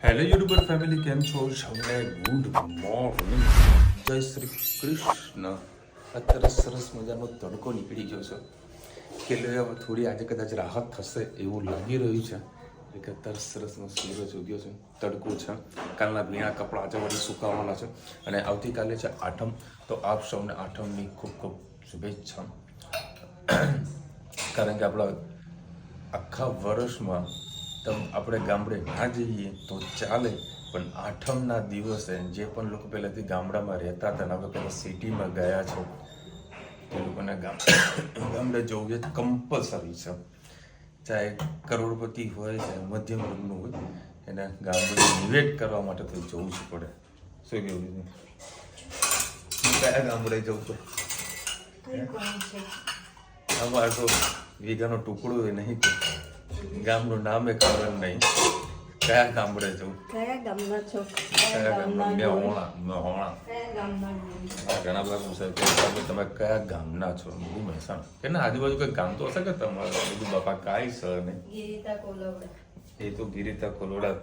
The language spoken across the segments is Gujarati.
હેલો યુટ્યુબર ફેમિલી, કેમ છો? સૌને ગુડ મોર્નિંગ, જય શ્રી કૃષ્ણ. અત્યારે સરસ મજાનો તડકો નીકળી ગયો છે એટલે હવે થોડી આજે કદાચ રાહત થશે એવું લાગી રહ્યું છે. કે અત્યારે સરસનો સૂરજ ઉગ્યો છે, તડકો છે. કાલના ભીણા કપડાં આજે વળી સુકાવવાના છે અને આવતીકાલે છે આઠમ. તો આપ સૌને આઠમની ખૂબ ખૂબ શુભેચ્છા. કારણ કે આપણા આખા વર્ષમાં આપણે ગામડે ના જઈએ તો ચાલે, પણ આઠમના દિવસે જે પણ લોકો પહેલાંથી ગામડામાં રહેતા હતા ને હવે પહેલાં સિટીમાં ગયા છો એ લોકોને ગામડે જવું એ કમ્પલસરી છે. ચાહે કરોડપતિ હોય ચાહે મધ્યમ વર્ગનું હોય, એને ગામડે નિવેદ કરવા માટે તો જવું જ પડે. શું કેવું છે? કયા ગામડે જવું પડે? અમારે તો વીઘાનો ટુકડો એ નહીં, ગામનું નામ એ ખબર નહીં. કયા ગામડે જવું? કયા ગામના છો? કયા ગામના? મેહોણા. ઘણા બધા પૂછે કે તમે કયા ગામના છો? બધું મહેસાણા કે ના આજુબાજુ કઈ ગામ તો હશે કે તમારે? બધું બાપા કાંઈ છે નહીં. ગીરીતા કોલવડા. એ તો ગીરીતા કોલોડા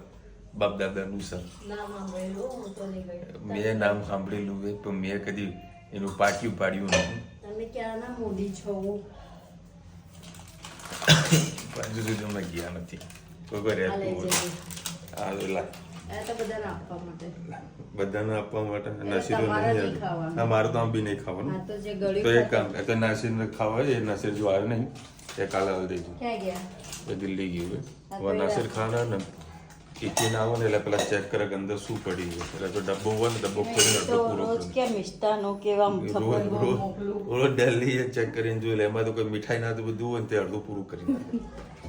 બાપ દાદાનું છે. નામ સાંભળેલું, હું તો નહીં ગઈ. મેં નામ સાંભળેલું એ તો મેં કદી એનું પાટિયું પાડ્યું નહીં. તમે ક્યાંના મોદી છો? પણ હજુ સુધી અમે ગયા નથી. કોઈ કોઈ રહેતું હોય આ લા આ તો બધાને આપવા માટે. બધાને આપવા માટે નસીર તમારે નહીં નહીં. ખાવાનું. હા, મારે તો આમ બી નહીં ખાવાનું. હા, તો જે તો ગળ્યું એક કામ તો નાસિરને ખાવા એ નસીર જો આવ્યો નહીં એ કાલે આવી દેજો. ક્યાં ગયા? એ દિલ્હી ગયું હા, હોય તો નાસિર ખાના ને ટિફિન આવે ને એટલે પેલા ચેક કરે કે અંદર શું પડી ગયું. એટલે તો ડબ્બો હોય ને ડબ્બો ખોલીને તો અડધો પૂરો રોજ કરી ક્યાં મિષ્ટાનો કેવા રોજ રોજ ડેલી એ ચેક કરીને જોઈ લે. એમાં તો કોઈ મીઠાઈ ના તો બધું હોય ને તે અડધું પૂરું કરી નાખે.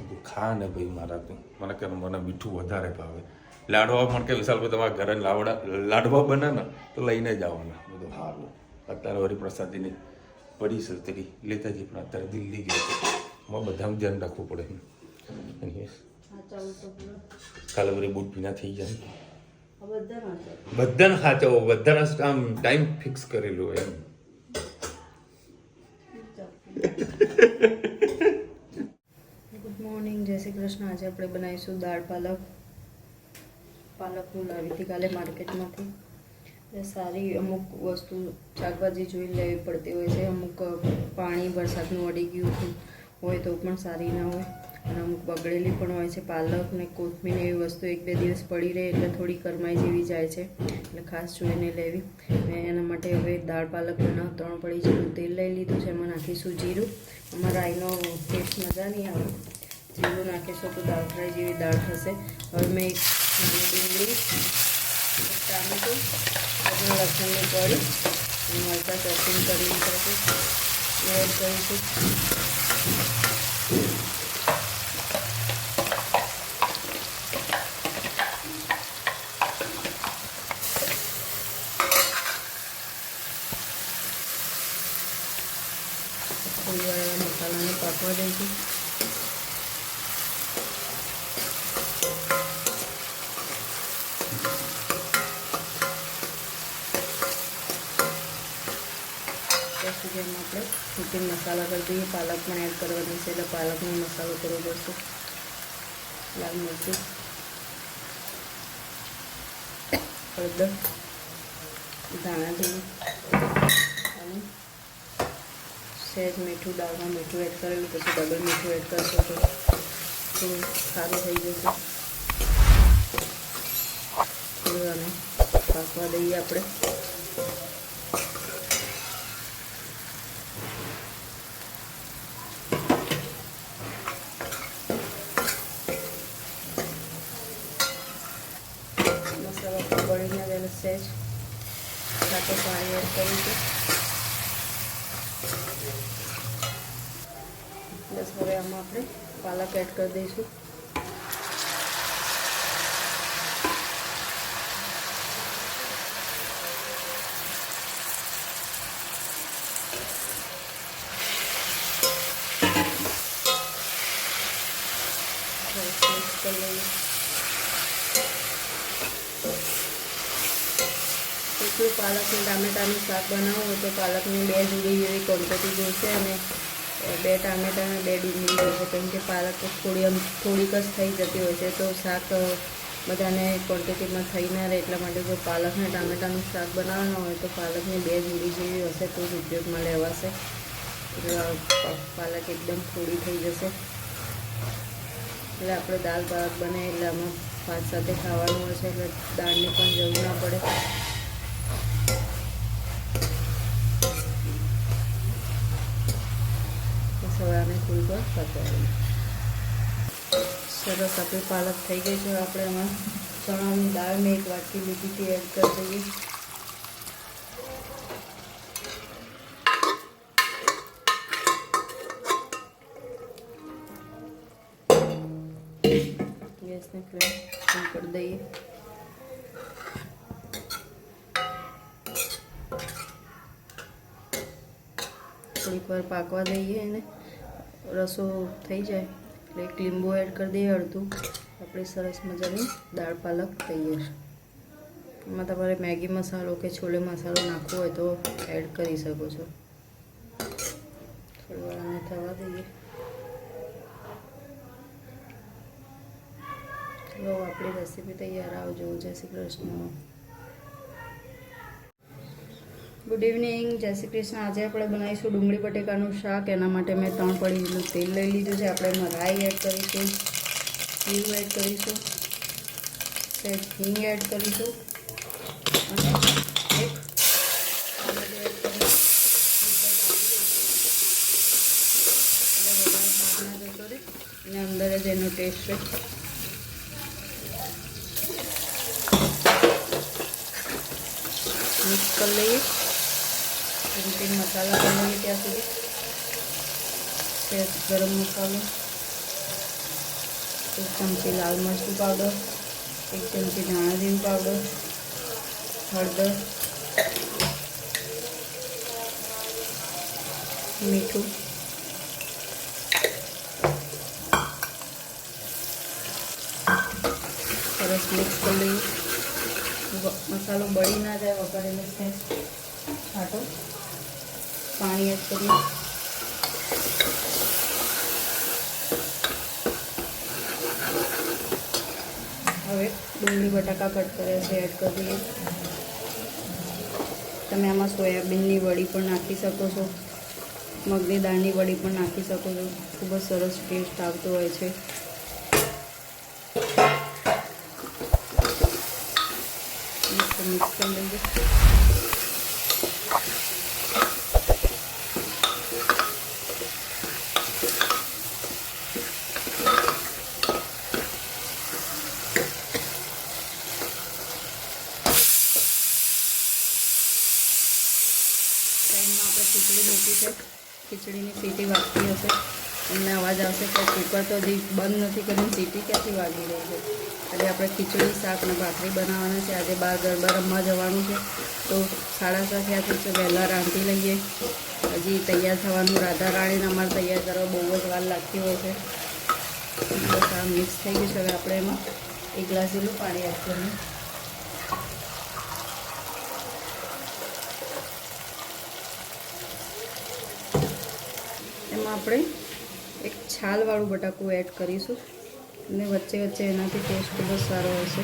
તું ખા ને ભાઈ, મારા તો મને કે મને મીઠું વધારે ભાવે. લાડવા મને કે વિશાલ ભાઈ તમારા ઘરે લાડવા બને ને તો લઈને જ આવવાના. બધું સારું. અત્યારે વળી પ્રસાદીની પડી છે તેરી લેતા જઈએ, પણ અત્યારે દિલ્હી ગયો તો બધાનું ધ્યાન રાખવું પડે. કાલે વળી બૂટ ભીના થઈ જાય. બધાને સાચવો, બધાના આમ ટાઈમ ફિક્સ કરેલું એમ. ગુડ મોર્નિંગ, જય શ્રી કૃષ્ણ. આજે આપણે બનાવીશું દાળ પાલક. પાલક હું લાવી હતી કાલે માર્કેટમાંથી. એ સારી અમુક વસ્તુ શાકભાજી જોઈ લેવી પડતી હોય છે. અમુક પાણી વરસાદનું અડી ગયું હોય તો પણ સારી ના હોય, અને અમુક બગડેલી પણ હોય છે. પાલક ને કોથમીર એવી વસ્તુ એક બે દિવસ પડી રહે એટલે થોડી કરમાઈ જેવી જાય છે, એટલે ખાસ જોઈને લેવી. મેં એના માટે હવે દાળ પાલક બનાવ 3 પડી જેટલું તેલ લઈ લીધું છે. એમાં નાખીશું જીરું. આમાં રાઈનો ટેસ્ટ મજા નહીં આવે. જીરું નાખીશું તો દાળ ફ્રાય જેવી દાળ થશે. હવે મેં એક નાની ડુંગળી, એક ટામેટું, લસણની કળી અને મરચાં ચોપિંગ કરી લીધા છે એ એડ કરીશું. થોડી વાર મસાલાને પાકવા દઈશું. પછી જેમાં આપણે ચિકન મસાલા કરી દઈએ. પાલક પણ એડ કરવાની છે એટલે પાલકનો મસાલો કરવો પડશે. લાલ મરચું, હળદર, ધાણા જીરું અને સહેજ મીઠું. દાળમાં મીઠું એડ કરેલું, પછી ડબલ મીઠું એડ કરશો તો થોડું સારું થઈ જશે. અને પાકવા દઈએ આપણે. મસાલા બળીને તેને સહેજ સાથે પાણી એડ કરીશું. બસ હવે આમાં આપણે પાલક એડ કરી દઈશું. મિક્સ કરી લઈએ. એટલું પાલક અને ટામેટાનું શાક બનાવવું હોય તો પાલકની 2 જોડી જેવી ક્વોન્ટિટી જોઈશે અને 2 ટામેટા અને 2 ડુંગળી જોઈશે, કેમ કે પાલક થોડીક જ થઈ જતી હોય છે તો શાક બધાને ક્વોન્ટિટીમાં થઈ ના રહે એટલા માટે જો પાલકને ટામેટાનું શાક બનાવવાનું હોય તો પાલકની 2 જોડી જેવી હશે તો જ ઉપયોગમાં લેવાશે. એટલે પાલક એકદમ થોડી થઈ જશે. એટલે આપણે દાળ ભાત બને એટલે આમાં ભાત સાથે ખાવાનું હોય છે એટલે દાળની પણ જરૂર ના પડે. હવે આને થોડીક વાર પકાવીએ. સરસ આપણી પાલક થઈ ગઈ છે. આપણે એમાં ચણાની દાળ મેં 1 વાટકી લીધી હતી એડ કરી દઈએ. ગેસની ફ્લેમ બંધ કરી દઈએ. થોડીક વાર પાકવા દઈએ અને રસો થઈ જાય એટલે 1 લીંબુ એડ કરી દઈએ, અડધું. આપણી સરસ મજાની દાળ પાલક તૈયાર. એમાં તમારે મેગી મસાલો કે છોલે મસાલો નાખવો હોય તો એડ કરી શકો છો. થોડી વાર આને થવા દઈએ. ચલો આપણી રેસીપી તૈયાર. આવજો. જય શ્રી કૃષ્ણ. Good evening. જય શ્રી કૃષ્ણ. આજે આપણે બનાવીશું ડુંગળી બટેકાનું શાક. એના માટે મેં 3 પડી જેટલું તેલ લઈ લીધું છે. આપણે એમાં રાઈ એડ કરીશું, જીરું એડ કરીશું, સહેજ હિંગ એડ કરીશું અને 1 ટમેટું એડ કરી એટલે વધારે પાક ના જતો રહે અને અંદર જ એનો ટેસ્ટ રહે. મિક્સ કરી લઈએ. રૂટીન મસાલા કરી લઈએ ત્યાં સુધી. સહેજ ગરમ મસાલો, 1 ચમચી લાલ મરચું પાવડર, 1 ચમચી ધાણા જીરું પાવડર, હળદર, મીઠું, સરસ મિક્સ કરી લઈએ. મસાલો બળી ના જાય વઘારેલો છે. છાંટો પાણી એડ કરીએ. હવે ડુંગળી બટાકા કટ કર્યા છે એડ કરી દઈએ. તમે આમાં સોયાબીનની વડી પણ નાખી શકો છો, મગની દાળની વડી પણ નાખી શકો છો. ખૂબ જ સરસ ટેસ્ટ આવતો હોય છે. મિક્સ કરી લઈએ. સાઈડમાં આપણે ખીચડી મૂકી છે. ખીચડીની સીટી વાગતી હશે. એમને અવાજ આવશે કે કુકર તો હજી બંધ નથી કરીને સીટી ક્યાંથી વાગી રહી છે. આજે આપણે ખીચડી, શાક અને ભાખરી બનાવવાના છે. આજે બહાર ગરબા રમવા જવાનું છે તો 7:30 થયા છે. વહેલા રાંધી લઈએ. હજી તૈયાર થવાનું રાધા રાણીને અમારે તૈયાર કરવા બહુ જ વાર લાગતી હોય છે. બસ આ મિક્સ થઈ ગયું છે. હવે આપણે એમાં 1 ગ્લાસ જેટલું પાણી એડ કરીએ. એમાં આપણે 1 છાલવાળું બટાકું એડ કરીશું અને વચ્ચે વચ્ચે એનાથી ટેસ્ટ ખૂબ જ સારો હશે.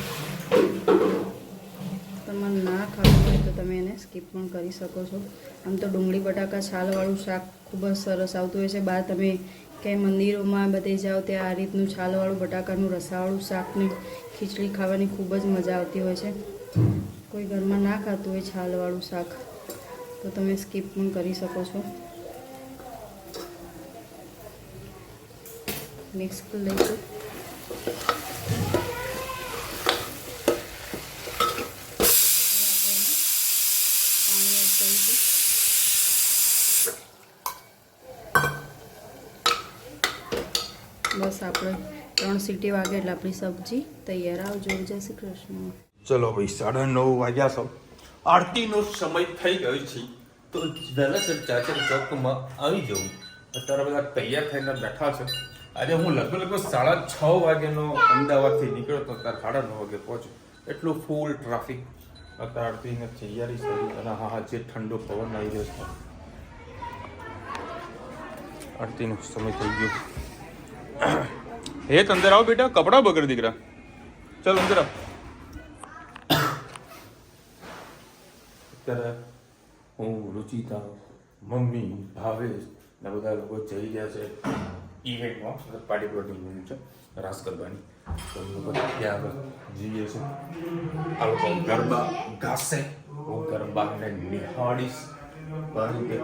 તમારે ના ખાવું હોય તો તમે એને સ્કીપ પણ કરી શકો છો. આમ તો ડુંગળી બટાકા છાલવાળું શાક ખૂબ જ સરસ આવતું હોય છે. બહાર તમે ક્યાંય મંદિરોમાં બધે જાઓ ત્યાં આ રીતનું છાલવાળું બટાકાનું રસાવાળું શાકની ખીચડી ખાવાની ખૂબ જ મજા આવતી હોય છે. કોઈ ઘરમાં ના ખાતું હોય છાલવાળું શાક તો તમે સ્કીપ પણ કરી શકો છો. મિક્સ કરી લઈશું. પાણી એડ કરીશું. બસ આપણે 3 સીટી વાગે એટલે આપણી સબ્જી તૈયાર. આવજો. જય શ્રી કૃષ્ણ. ચલો ભાઈ 9:30 વાગ્યા છો. આરતીનો સમય થઈ ગયો છે તો વહેલાસર ચાચર ચોકમાં આવી જવું. અત્યારે બધા તૈયાર થઈને બેઠા છે. આજે હું લગભગ 6:30 વાગ્યાનો અમદાવાદથી નીકળ્યો તો ત્યારે 9:30 વાગે પહોંચ્યો. એટલું ફૂલ ટ્રાફિક. અત્યારે આરતીની તૈયારી કરી અને હા જે ઠંડો પવન આવી રહ્યો છે. આરતીનો સમય થઈ ગયો. હે અંદર આવો બેટા, કપડાં બગડ દીકરા. ચલો અંદર આવ. અત્યારે હું રુચિતા મમ્મી ભાવેશ ને બધા લોકો જઈ રહ્યા છે ઇવેન્ટમાં પાર્ટી પ્લોટની ઇવેન્ટ છે રાસ ગરબાની તો એ લોકો ત્યાં આગળ જઈએ છે આ લોકો ગરબા ગાશે હું ગરબાને નિહાળીશ કારણ કે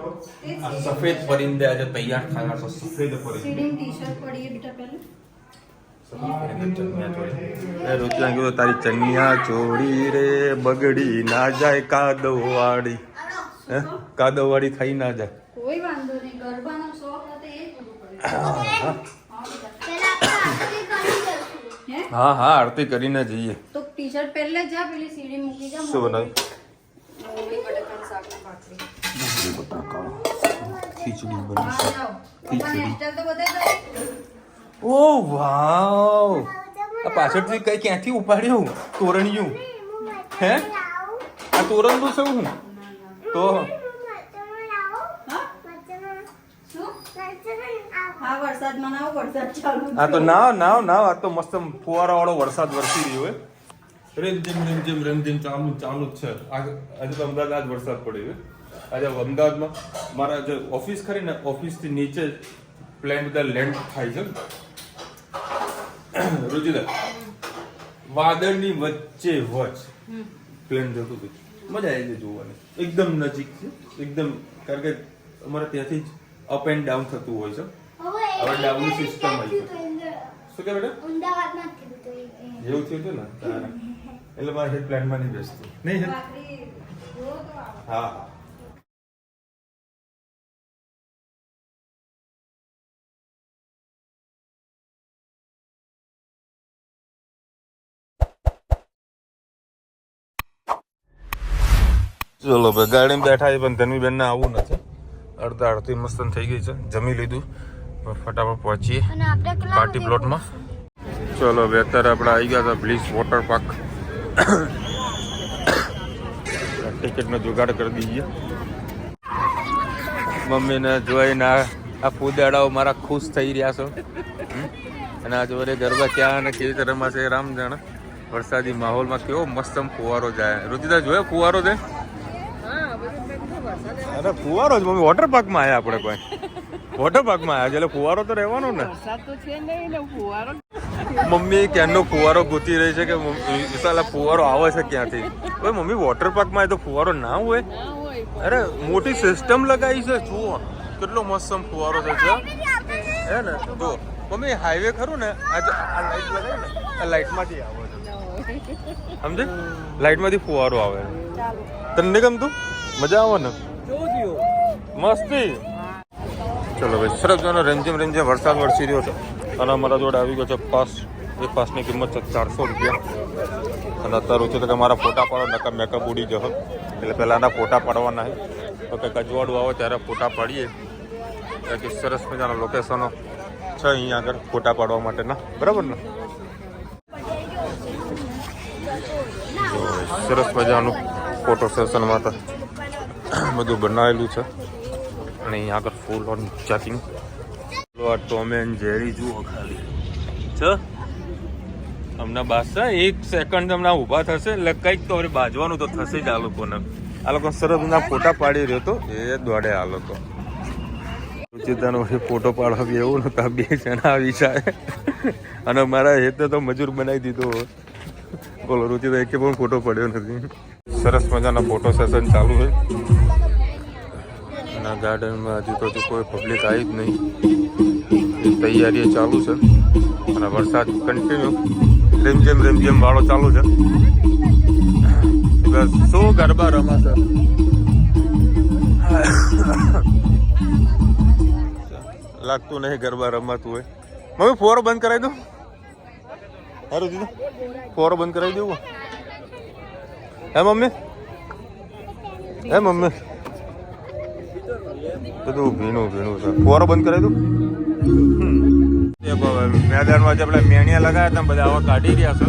આ સફેદ પરિંદે આજે તૈયાર થયા છે સફેદ પરિંદે સીડિંગ ટી-શર્ટ પડી है बेटा पहले તારી ચનિયા ચોળી રે બગડી ના જાય કાદવ વાળી કાદવ વાળી થઈ ના જાય કોઈ વાંધો નહીં ગરબાનો શોખ હતો એ પૂરું કરે હા હા આરતી કરીને જઈએ તો ટી-શર્ટ પહેલે જા પેલી સીડી મૂકી જા શું બનાવ્યું મમ્મી બટેકાનું શાક ને ભાખરી ખીચડી બની હા જાઓ ખીચડી. હેરસ્ટાઈલ તો બતાવી દો ઓ વાવ આ પાછળથી કઈ ક્યાંથી ઉપાડ્યું તોરણિયું હે આ તોરણનું છે હું તો હા વરસાદમાં ના વરસાદ ચાલુ આ તો નાવ આ તો મસ્ત ફુવારા વાળો વરસાદ વરસી રહ્યો હે રેમઝેમ ચાલુ જ છે આજે તો અમદાવાદ આજ વરસાદ પડ્યો હે આજે અમદાવાદમાં મારા જે ઓફિસ ખરી ને ઓફિસથી નીચે પ્લેન બધા લેન્ડ થાય છે રુચિતા વાદળની વચ્ચે વચ પ્લેન જતું હતું મજા આવી ગઈ જોવાની એકદમ નજીક છે એકદમ કારણ કે અમારે ત્યાંથી જ અપ એન્ડ ડાઉન થતું હોય છે હવે ડાઉન સિસ્ટમ આવી છે શું કે બેટા એવું થયું હતું ને એટલે મારે હેડ પ્લાનમાં નહીં બેસતું નહીં હા ચલો ભાઈ ગાડીમાં બેઠા છે પણ ધનવીબેન ને આવું નથી અડધી મસ્ત થઈ ગઈ છે જમી લીધું ફટાફટ પહોંચીએ પાર્ટી પ્લોટમાં ચલો હવે અત્યારે આપણે આવી ગયા હતા બ્લીચ વોટર પાર્ક ટિકિટનો જુગાડ કરી દઈએ મમ્મીને જોઈને આ ફૂદાડાઓ મારા ખુશ થઈ રહ્યા છો અને આ જોડે ગરબા ક્યાં અને કેવી રીતે રમાશે રામ જાણે વરસાદી માહોલમાં કેવો મસ્ત ફુવારો જાય રુચિતા જોયો ફુવારો છે અરે ફુવારો જ મમ્મી વોટર પાર્કમાં આવ્યા આપણે કોઈ વોટર પાર્કમાં આવ્યા એટલે ફુવારો તો રહેવાનો ને મમ્મી ક્યાંનો ફુવારો ગોતી રહી છે કે વિશાલા ફુવારો આવે છે ક્યાંથી ઓય મમ્મી વોટર પાર્કમાં તો ફુવારો ના હોય અરે મોટી સિસ્ટમ લગાવી છે જુઓ કેટલો મસ્ત ફુવારો છે હે ને જો મમ્મી હાઈવે ખરું ને આ લાઈટ લગાવી ને આ લાઈટમાંથી આવે છે સમજે લાઈટમાંથી ફુવારો આવે તને નહીં ગમતું મજા આવે ને મસ્તી ચલો ભાઈ સરસ જોનો રેન્જમ વરસાદ વરસી રહ્યો છે અને અમારા જોડે આવી ગયો છે પાસ એ પાસની કિંમત છે 400 રૂપિયા અને અત્યારે છે કે મારા ફોટા પાડો નકા મેકઅપ ઉડી જશે એટલે પહેલાંના ફોટા પાડવાના છે તો કંઈક અજવાળું આવે ત્યારે ફોટા પાડીએ કે સરસ મજાના લોકેશનો છે અહીંયા આગળ ફોટા પાડવા માટેના બરાબર ને સરસ મજાનું ફોટો સેશનમાં તો બધું બનાવેલું છે અને અહીંયા આગળ full on checking Tom and Jerry જુઓ ખાલી છે હમણાં બાદશાહ 1 સેકન્ડ હમણાં ઊભા થશે એટલે કંઈક તો હવે બાજવાનું તો થશે જ આ લોકોને આ લોકો સરસ ના ફોટા પાડી રહ્યો તો એ દોડે આ લોકો રુચિતાનો ફોટો પાડવા એવું નતા 2 જણા આવી જાય અને મારા હેતે તો મજૂર બનાવી દીધો બોલો રુચિતા એક પણ ફોટો પડ્યો નથી સરસ મજાના ફોટો સેશન ચાલુ છે અને ગાર્ડનમાં હજી તો કોઈ પબ્લિક આવી જ નહીં તૈયારી ચાલુ છે અને વરસાદ કન્ટિન્યુ રેમઝેમ વાળો ચાલુ છે બસ શું ગરબા રમાશે લાગતું નહીં ગરબા રમાતું હોય મમ્મી ફુવારો બંધ કરાવી દો સારું દીધું ફુવારો બંધ કરાવી દેવું હે મમ્મી બધું ભીનું છે ફુવારો બંધ કરાવી દઉં મેદાનમાં જે આપણે મેણિયા લગાવ્યા હતા બધા આવા કાઢી રહ્યા છે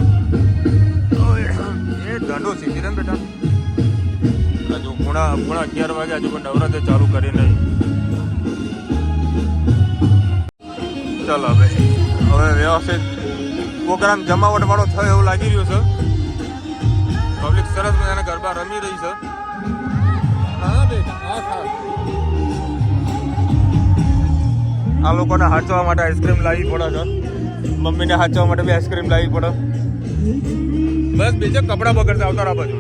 એ દંડો સીધી ને બેટા હજુ પૂણા 11 વાગે હજુ પણ નવરાત્રિ ચાલુ કરી નહીં ચાલો હવે વ્યવસ્થિત પ્રોગ્રામ જમાવટ વાળો થયો એવું લાગી રહ્યું છે. પબ્લિક સરસ મજાના ગરબા રમી રહી છે. આ લોકોને હાચવા માટે આઈસ્ક્રીમ લાવવી પડે છે. મમ્મીને હાચવા માટે બી આઈસ્ક્રીમ લાવવી પડે. બસ બીજે કપડા બગડતા આવતા આ બાજુ.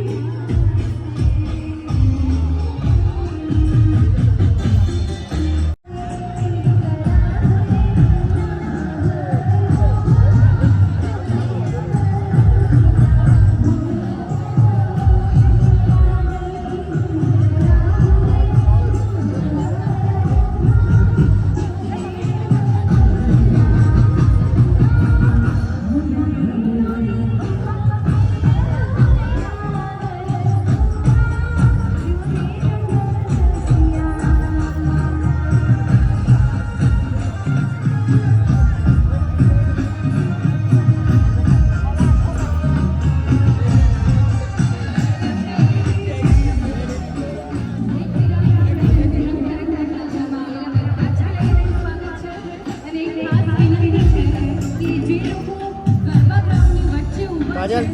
કાજલ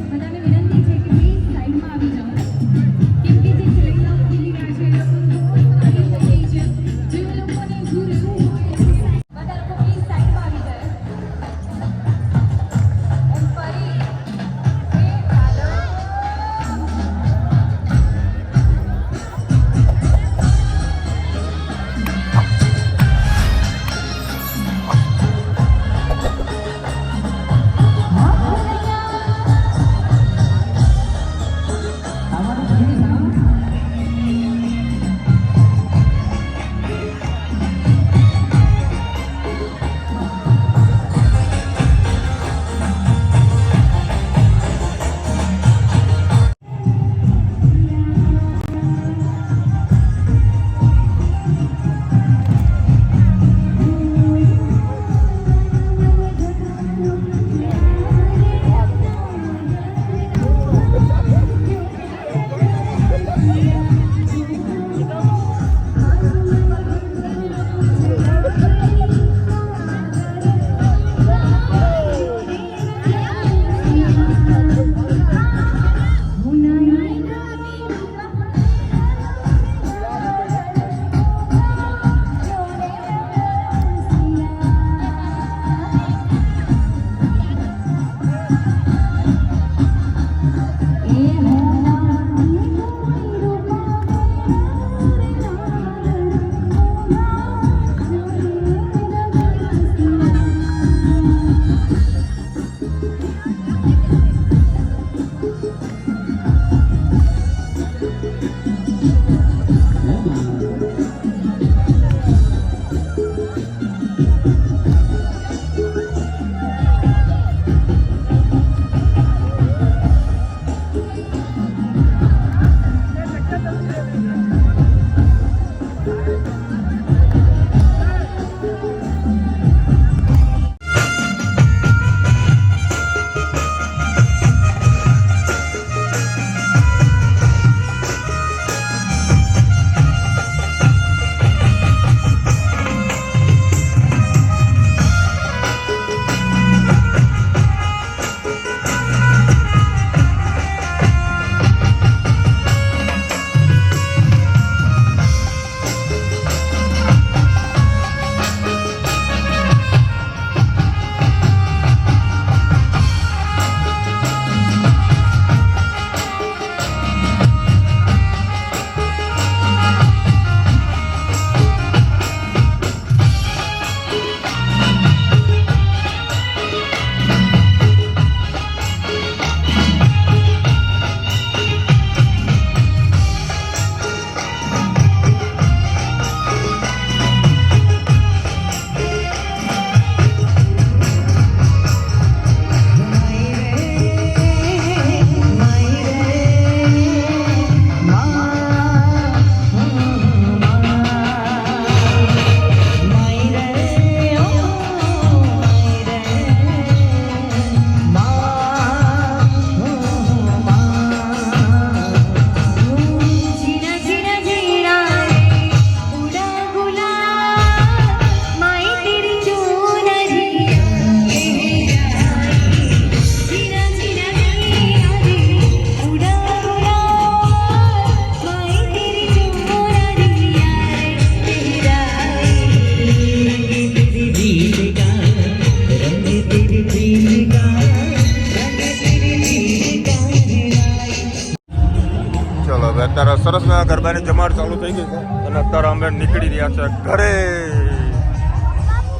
અત્યારે સરસ મજાના ગરબાની જમાડ ચાલુ થઈ ગઈ છે અને અત્યારે અમે નીકળી રહ્યા છે ઘરે.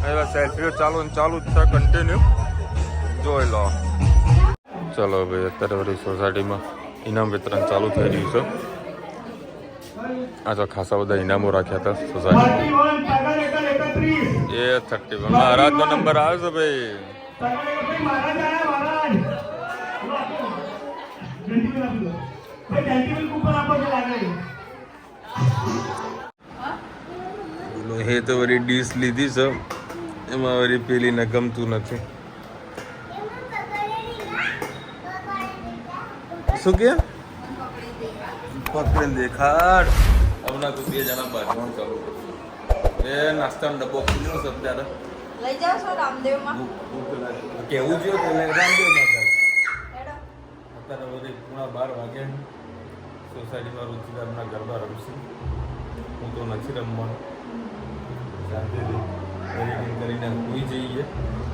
એવા સેલ્ફીઓ ચાલુ ને ચાલુ જ છે કન્ટિન્યુ, જોઈ લો. ચલો ભાઈ, અત્યારે વળી સોસાયટીમાં ઇનામ વિતરણ ચાલુ થઈ રહ્યું છે. આ તો ખાસા બધા ઇનામો રાખ્યા હતા સોસાયટીમાં. એ 31 મહારાજનો નંબર આવે છે ભાઈ. એ તો વળી ડીશ લીધી છે, એમાં વળી પેલીને ગમતું નથી. શું કે પકડીને દેખાડ. હમણાં તો 2 જણા બાજવાનું ચાલુ એ નાસ્તાનો ડબ્બો ખુલ્લો છે અત્યારે. લઈ જાઓ છો રામદેવમાં. કેવું જોઈએ તો રામદેવમાં જાય. અત્યારે વળી 12:30 વાગે સોસાયટીમાં રુચિકારના ગરબા રમશું. હું તો નથી રમવાનો, શાંતિથી એડિટિંગ કરીને હોઈ જઈએ,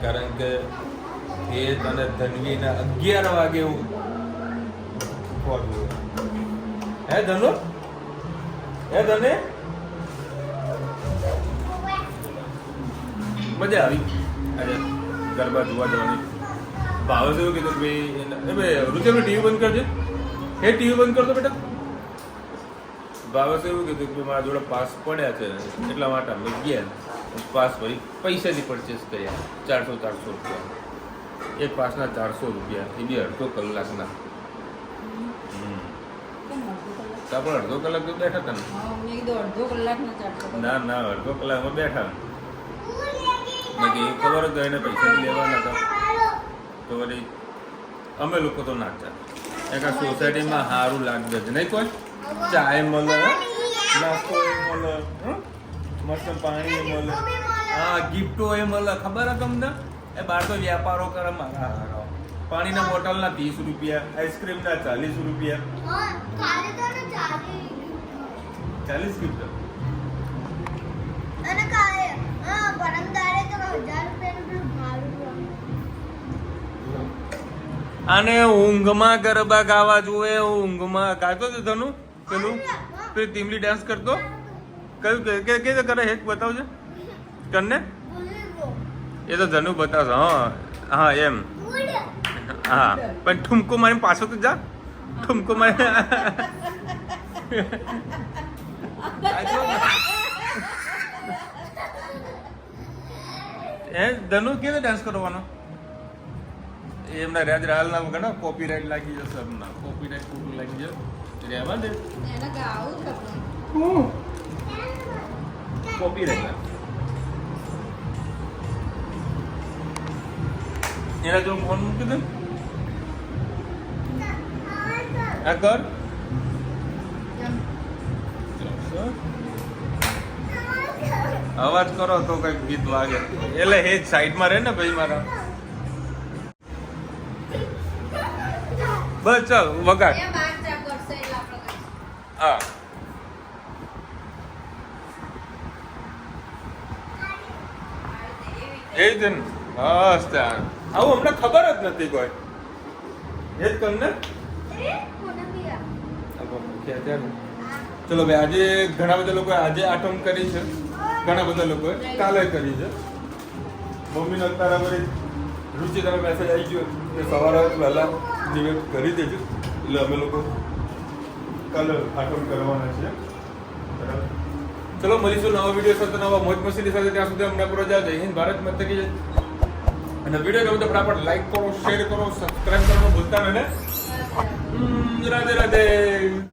કારણ કે એ તને ધનવીને 11 વાગે એવું હે ધનુ હે ધને મજા આવી આજે ગરબા જોવા જવાની. ભાવે છે એવું કીધું ભાઈ રુચિ ટીવી બંધ કરજે. હે ટીવી બંધ કરતો બેટા. ભાવે છે એવું કીધું કે મારા જોડે પાસ પડ્યા છે એટલા માટે અમે ગયા પાસ ભાઈ પૈસાથી પરચેસ કર્યા 400 રૂપિયા. એક પાસના 400 રૂપિયા, એ બી અડધો કલાકના. આપણે અડધો કલાક તો બેઠા હતા ને. અડધો કલાકના 400. ના અડધો કલાકમાં બેઠા. બાકી એ ખબર હતો એને પૈસા લેવાના હતા તો વળી અમે લોકો તો નાચા. એક આ સોસાયટીમાં સારું લાગતું જ નહીં. કોઈ ચાય મળે, નાસ્તો એ મળે, મસ્ત પાણી એ મળે, હા ગિફ્ટો એ મળે. ખબર હે તમને? એ બહાર તો વ્યાપારો કરે મારા. પાણીના બોટલના 30 રૂપિયા, આઈસ્ક્રીમના 40 રૂપિયા. 40 ગિફ્ટ. અને ઊંઘમાં ગરબા ગાવા જોઈએ. ઊંઘમાં ગાતો હતો ધનુ પેલું તીમલી ડાન્સ કરતો. કયું કે કરે હેક બતાવજો કરને. એ તો ધનુ બતાવશે. હા એમ. હા પણ ઠુમકો મારી પાછો તો જા. ઠુમકો મારી એ ધનુ કેવો ડાન્સ કરવાનો? એમના રાજ હાલ ના ઘણા કોપીરાઇટ લાગી જશે. એમના કોપીરાઇટ ખોટું લાગી જશે. રહેવા દે. એને ગાવું છે કોપીરાઇટ એના જો ફોન મૂકી દે. આ કર. અવાજ કરો તો કઈક ગીત વાગે. એટલે એ જ સાઈડમાં રહે ને ભાઈ મારા. બસ ચાલ વગાડ. હા એ જ ને. બસ ત્યાં આવું અમને ખબર જ નથી કોઈ. એ જ કર ને. ચલો ભાઈ, આજે ઘણા બધા લોકોએ આજે આઠમ કરી છે, ઘણા બધા લોકોએ કાલે કરી છે. મમ્મીને અત્યારે વળી રુચિ તમે મેસેજ આવી ગયો કે સવારે વહેલા નિવેદ કરી દેજો, એટલે અમે લોકો કાલે આઠમ કરવાના છીએ. બરાબર. ચલો મળીશું નવા વિડીયો સાથે, નવા મોજ મસ્તી સાથે. ત્યાં સુધી અમને પૂરો જય હિન્દ, ભારત માતા કી જય. અને વિડીયો ગમે તો ફટાફટ લાઈક કરો, શેર કરો, સબસ્ક્રાઇબ કરવાનું ભૂલતા નહીં. રાધે રાધે.